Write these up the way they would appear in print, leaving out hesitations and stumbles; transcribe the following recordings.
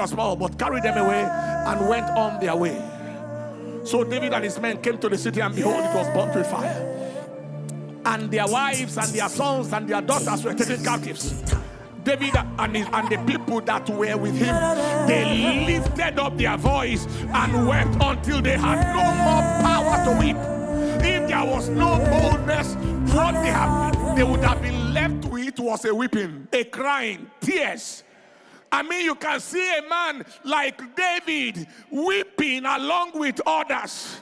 small, but carried them away and went on their way. So David and his men came to the city, and behold, it was burnt with fire. And their wives and their sons and their daughters were taken captives. David and the people that were with him, they lifted up their voice and wept until they had no more power to weep. If there was no boldness, what they would have been left with was a weeping, a crying, tears. I mean, you can see a man like David weeping along with others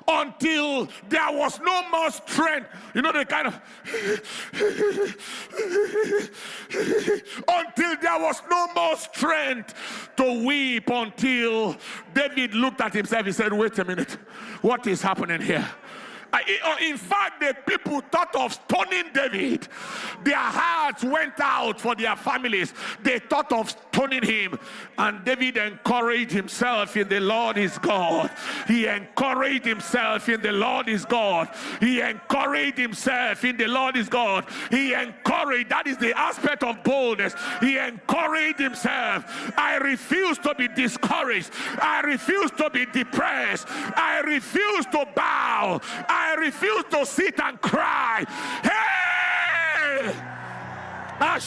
until there was no more strength. You know, the kind of until there was no more strength to weep, until David looked at himself. He said, wait a minute, what is happening here? In fact, the people thought of stoning David. Their hearts went out for their families. They thought of stoning him. And David encouraged himself in the Lord his God. He encouraged himself in the Lord his God. He encouraged himself in the Lord his God. He encouraged, that is the aspect of boldness. He encouraged himself. I refuse to be discouraged. I refuse to be depressed. I refuse to bow. I refuse to sit and cry. Hey! I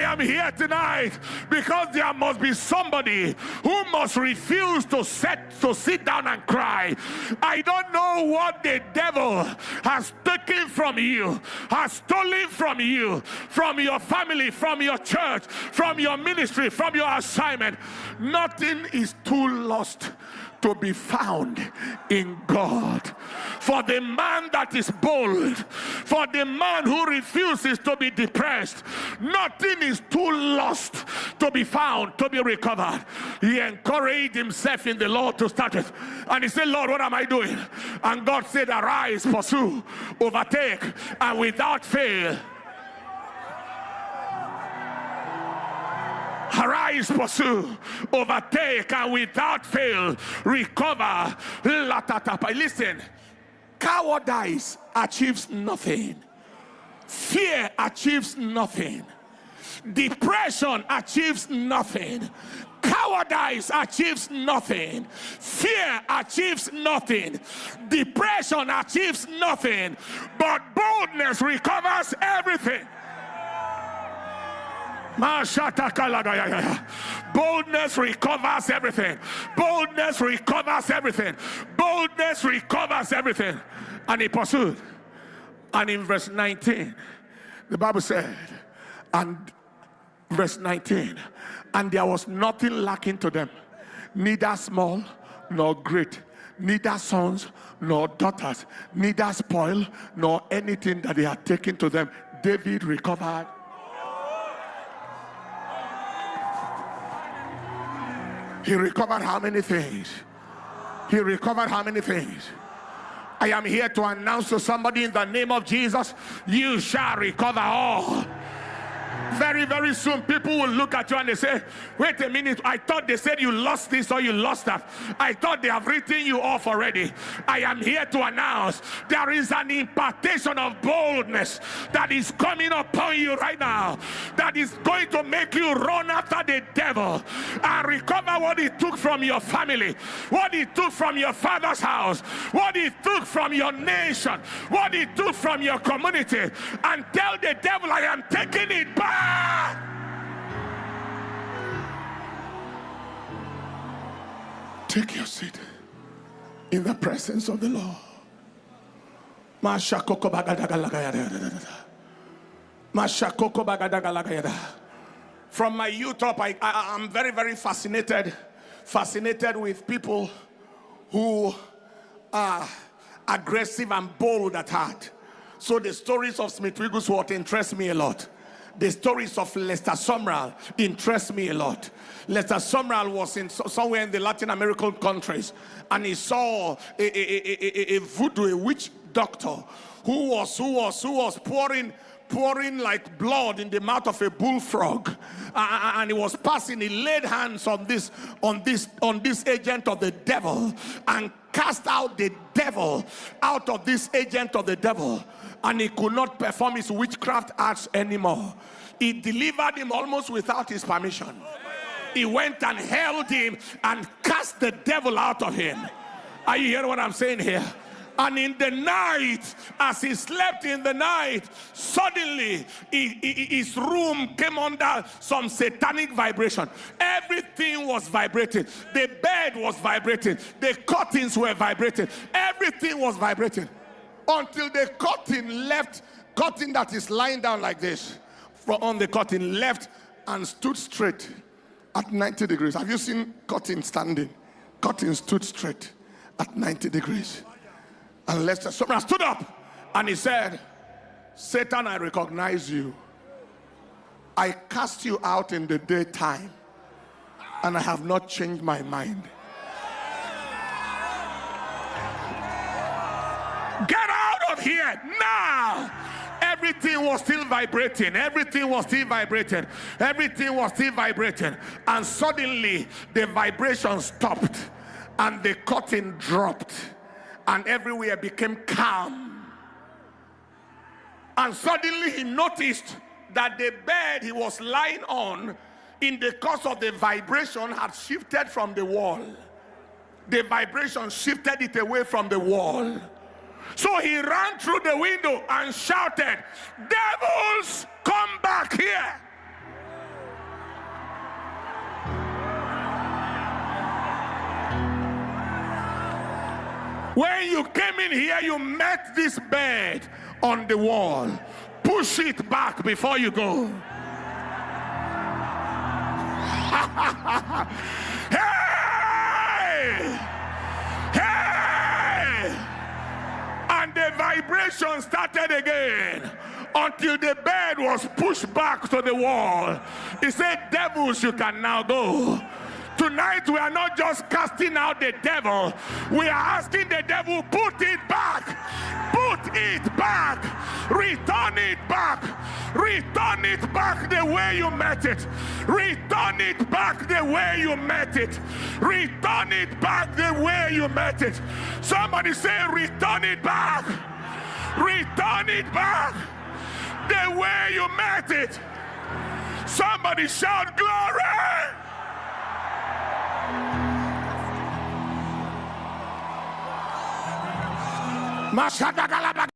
am here tonight because there must be somebody who must refuse to sit down and cry. I don't know what the devil has taken from you, has stolen from you, from your family, from your church, from your ministry, from your assignment. Nothing is too lost to be found in God. For the man that is bold, for the man who refuses to be depressed, nothing is too lost to be found, to be recovered. He encouraged himself in the Lord to start with, and he said, Lord, what am I doing? And God said, arise, pursue, overtake, and without fail. Arise, pursue, overtake, and without fail recover. Listen, cowardice achieves nothing. Fear achieves nothing. Depression achieves nothing. Cowardice achieves nothing. Fear achieves nothing. Depression achieves nothing. But boldness recovers everything. Boldness recovers everything. Boldness recovers everything. Boldness recovers everything. And he pursued. And in verse 19, the Bible said, and verse 19, and there was nothing lacking to them, neither small nor great, neither sons nor daughters, neither spoil nor anything that they had taken to them. David recovered. He recovered how many things? He recovered how many things? I am here to announce to somebody in the name of Jesus, you shall recover all. Very, very soon people will look at you and they say, wait a minute, I thought they said you lost this or you lost that. I thought they have written you off already. I am here to announce there is an impartation of boldness that is coming upon you right now, that is going to make you run after the devil and recover what he took from your family, what he took from your father's house, what he took from your nation, what he took from your community, and tell the devil, I am taking it back. Take your seat in the presence of the Lord. From my youth up, I'm very, very fascinated with people who are aggressive and bold at heart. So the stories of Smith Wigglesworth interest me a lot. The stories of Lester Sumrall interest me a lot. Lester Sumrall was in somewhere in the Latin American countries, and he saw a voodoo, a witch doctor who was pouring like blood in the mouth of a bullfrog, and he was passing. He laid hands on this agent of the devil and cast out the devil out of this agent of the devil, and he could not perform his witchcraft arts anymore. He delivered him almost without his permission. he went and held him and cast the devil out of him. Are you hearing what I'm saying here? And in the night, as he slept in the night, suddenly his room came under some satanic vibration. Everything was vibrating. The bed was vibrating. The curtains were vibrating. Everything was vibrating. Until the curtain that is lying down like this, on the curtain left and stood straight at 90 degrees. Have you seen curtain standing? Curtain stood straight at 90 degrees. And Sumrall stood up and he said, Satan, I recognize you. I cast you out in the daytime and I have not changed my mind. Get out of here now. Everything was still vibrating. Everything was still vibrating. Everything was still vibrating. And suddenly the vibration stopped and the curtain dropped. And everywhere became calm. And suddenly he noticed that the bed he was lying on, in the course of the vibration, had shifted from the wall. The vibration shifted it away from the wall. So he ran through the window and shouted, "Devils, come back here!" When you came in here, you met this bed on the wall. Push it back before you go. Hey! Hey! And the vibration started again until the bed was pushed back to the wall. He said, "Devils, you can now go." Tonight we are not just casting out the devil, we are asking the devil, put it back, put it back, return it back the way you met it, return it back the way you met it, return it back the way you met it. Somebody say, return it back the way you met it. Somebody shout glory. Mashada galaba.